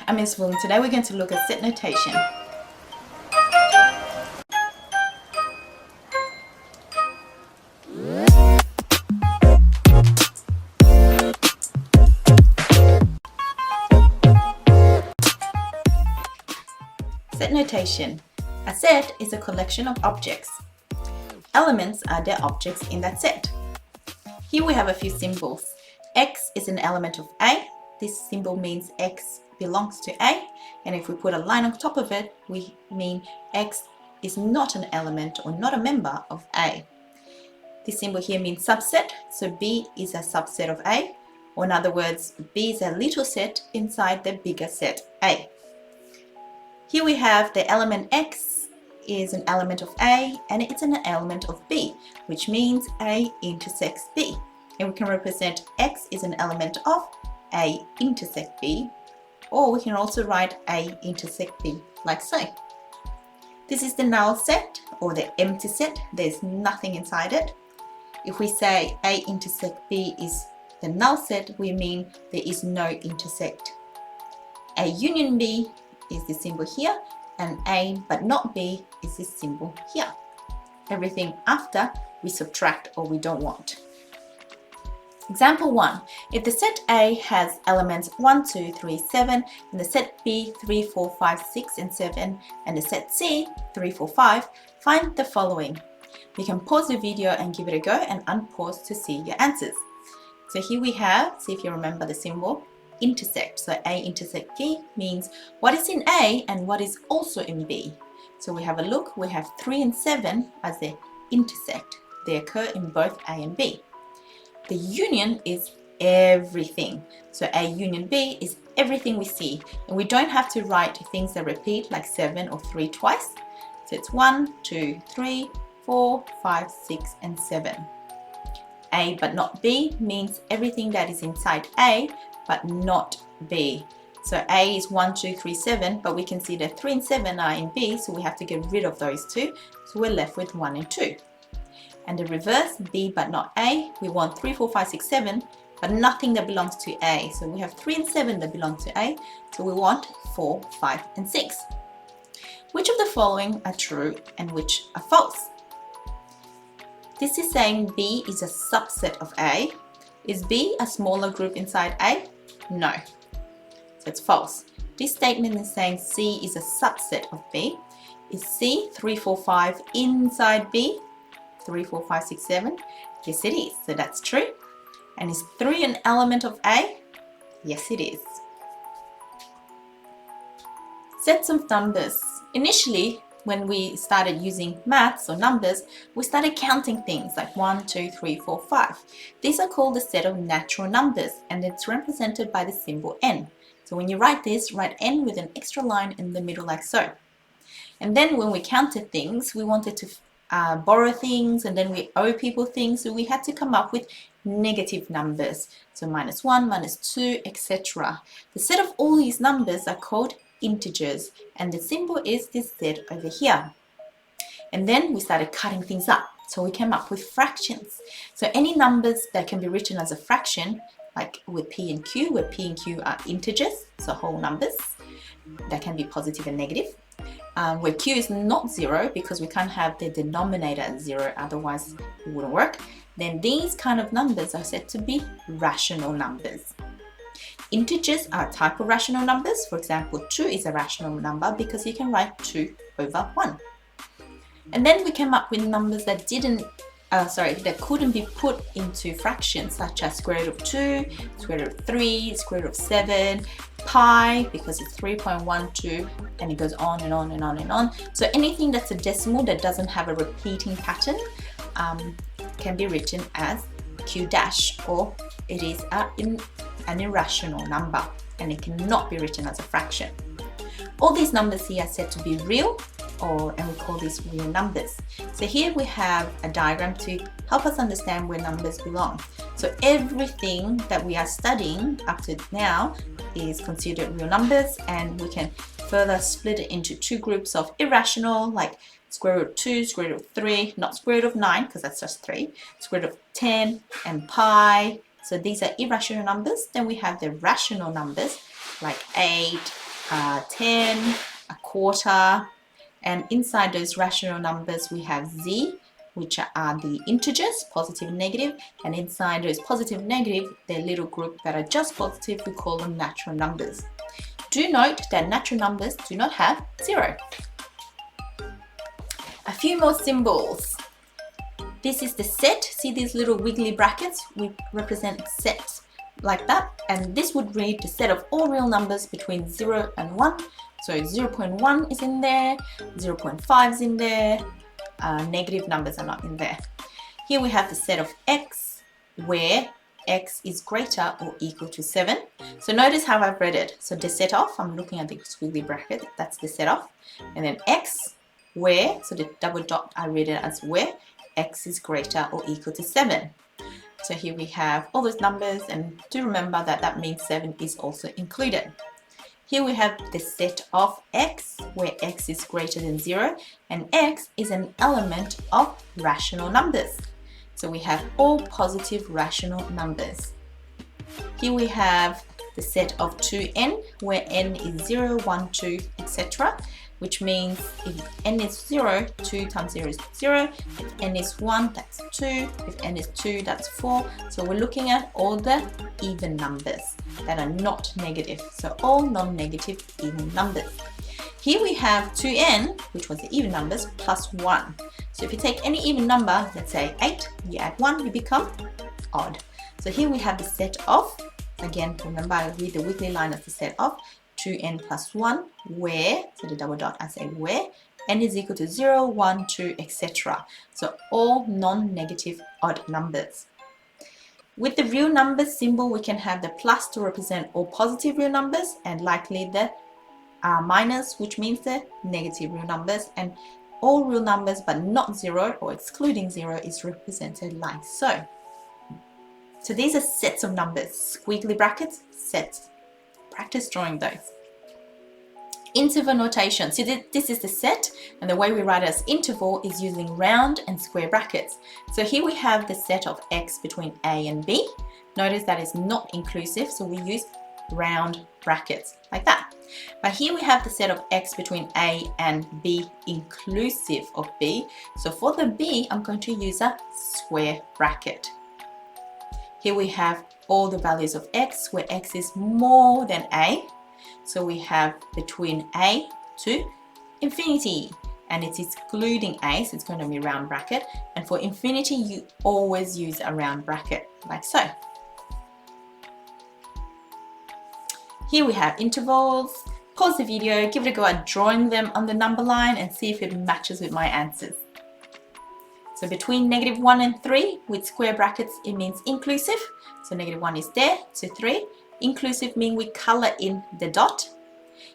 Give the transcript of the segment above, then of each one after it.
I'm Ms. Wu. Today we're going to look at set notation. Set notation. A set is a collection of objects. Elements are the objects in that set. Here we have a few symbols. X is an element of A. This symbol means X belongs to A, and if we put a line on top of it, we mean X is not an element or not a member of A. This symbol here means subset, so B is a subset of A, or in other words, B is a little set inside the bigger set A. Here we have the element X is an element of A and it's an element of B, which means A intersects B. And we can represent X is an element of A intersect B, or we can also write A intersect B like so. This is the null set or the empty set. There's nothing inside it. If we say A intersect B is the null set, we mean there is no intersect. A union B is the symbol here, and A but not B is this symbol here. Everything after we subtract or we don't want. Example 1. If the set A has elements 1, 2, 3, 7, and the set B 3, 4, 5, 6, and 7, and the set C 3, 4, 5, find the following. You can pause the video and give it a go and unpause to see your answers. So here we have, see if you remember the symbol, intersect. So A intersect B means what is in A and what is also in B. So we have a look, we have 3 and 7 as they intersect. They occur in both A and B. The union is everything. So A union B is everything we see. And we don't have to write things that repeat like 7 or 3 twice. So it's 1, 2, 3, 4, 5, 6, and 7. A but not B means everything that is inside A but not B. So A is 1, 2, 3, 7, but we can see that 3 and 7 are in B, so we have to get rid of those two. So we're left with 1 and 2. And the reverse, B but not A, we want 3, 4, 5, 6, 7, but nothing that belongs to A. So we have 3 and 7 that belong to A, so we want 4, 5, and 6. Which of the following are true and which are false? This is saying B is a subset of A. Is B a smaller group inside A? No. So it's false. This statement is saying C is a subset of B. Is C 3, 4, 5 inside B? 3, 4, 5, 6, 7? Yes, it is. So that's true. And is 3 an element of A? Yes, it is. Sets of numbers. Initially, when we started using maths or numbers, we started counting things like 1, 2, 3, 4, 5. These are called a set of natural numbers and it's represented by the symbol n. So when you write this, write n with an extra line in the middle like so. And then when we counted things, we wanted to borrow things and then we owe people things, so we had to come up with negative numbers. So -1, -2, etc. The set of all these numbers are called integers and the symbol is this Z over here. And then we started cutting things up, so we came up with fractions. So any numbers that can be written as a fraction, like with P and Q, where P and Q are integers, so whole numbers that can be positive and negative, where Q is not 0 because we can't have the denominator at 0, otherwise it wouldn't work, then these kind of numbers are said to be rational numbers. Integers are a type of rational numbers. For example, 2 is a rational number because you can write 2 over 1. And then we came up with numbers that that couldn't be put into fractions, such as square root of 2, square root of 3, square root of 7, pi because it's 3.12, and it goes on and on and on and on. So anything that's a decimal that doesn't have a repeating pattern can be written as Q dash, or it is an irrational number and it cannot be written as a fraction. All these numbers here are said to be real, and we call these real numbers. So here we have a diagram to help us understand where numbers belong. So everything that we are studying up to now is considered real numbers, and we can further split it into two groups of irrational, like square root of 2, square root of 3, not square root of 9 because that's just 3, square root of 10 and pi. So these are irrational numbers. Then we have the rational numbers like 8, 10, a quarter, and inside those rational numbers we have z, which are the integers, positive and negative, and inside those positive and negative, their little group that are just positive, we call them natural numbers. Do note that natural numbers do not have 0. A few more symbols. This is the set. See these little wiggly brackets? We represent sets like that, and this would read the set of all real numbers between 0 and 1. So 0.1 is in there, 0.5 is in there, negative numbers are not in there. Here we have the set of x, where x is greater or equal to 7. So notice how I've read it. So the set of, I'm looking at the squiggly bracket, that's the set of, and then x, where, so the double dot, I read it as where x is greater or equal to 7. So here we have all those numbers, and do remember that that means 7 is also included. Here we have the set of x, where x is greater than 0, and x is an element of rational numbers. So we have all positive rational numbers. Here we have the set of 2n, where n is 0, 1, 2, etc. Which means if n is 0, 2 times 0 is 0. If n is 1, that's 2. If n is 2, that's 4. So we're looking at all the even numbers that are not negative. So all non-negative even numbers. Here we have 2n, which was the even numbers, plus 1. So if you take any even number, let's say 8, you add 1, you become odd. So here we have the set of, again, remember I read the wiggly line as the set of, 2n plus 1, where, so the double dot I say where, n is equal to 0, 1, 2, etc. So all non-negative odd numbers. With the real numbers symbol, we can have the plus to represent all positive real numbers, and likely the minus, which means the negative real numbers, and all real numbers but not 0 or excluding 0 is represented like so. So these are sets of numbers, squiggly brackets, sets. Practice drawing those. Interval notation. So this is the set, and the way we write it as interval is using round and square brackets. So here we have the set of x between a and b. Notice that is not inclusive, so we use round brackets like that. But here we have the set of x between a and b inclusive of b. So for the b, I'm going to use a square bracket. Here we have all the values of x, where x is more than a. So we have between a to infinity, and it's excluding a, so it's going to be round bracket. And for infinity, you always use a round bracket, like so. Here we have intervals. Pause the video, give it a go at drawing them on the number line and see if it matches with my answers. So between -1 and 3, with square brackets, it means inclusive. So -1 is there, so 3. Inclusive means we color in the dot.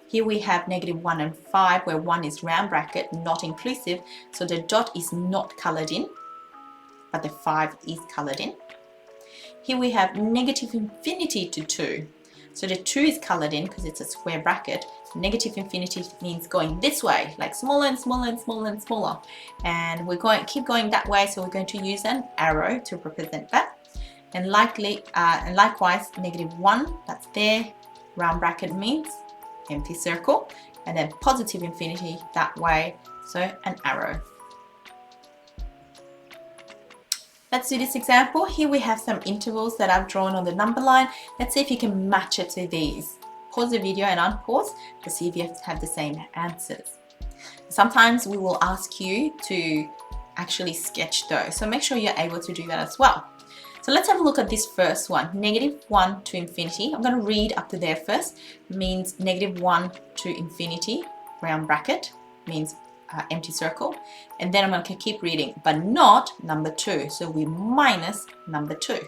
Here we have -1 and 5, where 1 is round bracket, not inclusive. So the dot is not colored in, but the 5 is colored in. Here we have -infinity to 2. So the 2 is colored in because it's a square bracket. -infinity means going this way, like smaller and smaller and smaller and smaller. And we're going keep going that way, so we're going to use an arrow to represent that. And likewise, -1, that's there. Round bracket means empty circle. And then positive infinity that way, so an arrow. Let's do this example. Here we have some intervals that I've drawn on the number line. Let's see if you can match it to these. Pause the video and unpause to see if you have the same answers. Sometimes we will ask you to actually sketch those, so make sure you're able to do that as well. So let's have a look at this first one, -1 to infinity. I'm going to read up to there first. It means -1 to infinity, round bracket, means empty circle. And then I'm going to keep reading, but not number 2. So we minus number 2.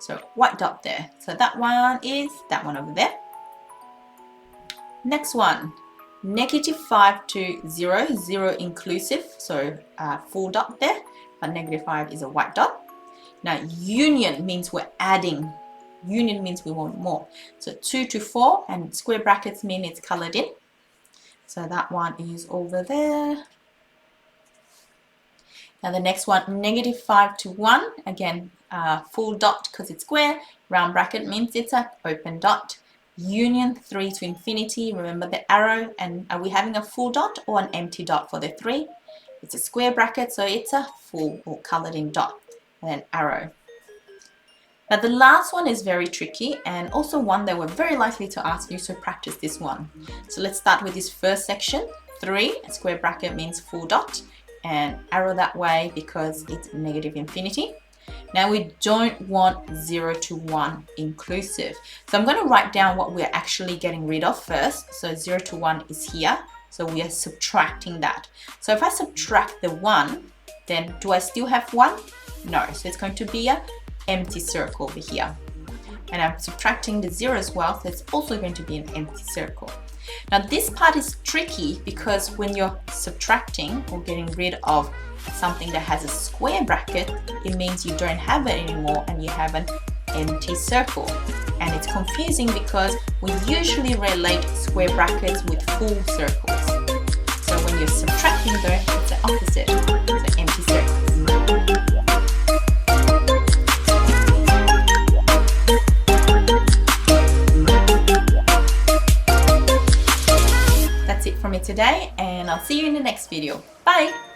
So white dot there. So that one is that one over there. Next one, -5 to 0, 0 inclusive. So full dot there, but -5 is a white dot. Now union means we're adding. Union means we want more. So 2 to 4, and square brackets mean it's colored in. So that one is over there. Now the next one, -5 to 1. Again, full dot because it's square. Round bracket means it's an open dot. union 3 to infinity. Remember the arrow, and are we having a full dot or an empty dot for the 3? It's a square bracket, so it's a full or colored in dot and an arrow. Now the last one is very tricky and also one that we're very likely to ask you, so practice this one. So let's start with this first section. 3, a square bracket means full dot, and arrow that way because it's negative infinity. Now we don't want 0 to 1 inclusive. So I'm going to write down what we're actually getting rid of first. So 0 to 1 is here. So we are subtracting that. So if I subtract the 1, then do I still have 1? No. So it's going to be an empty circle over here. And I'm subtracting the 0 as well. So it's also going to be an empty circle. Now this part is tricky because when you're subtracting or getting rid of something that has a square bracket, it means you don't have it anymore and you have an empty circle. And it's confusing because we usually relate square brackets with full circles. So when you're subtracting though, it's the opposite. So empty circles. That's it for me today, and I'll see you in the next video. Bye!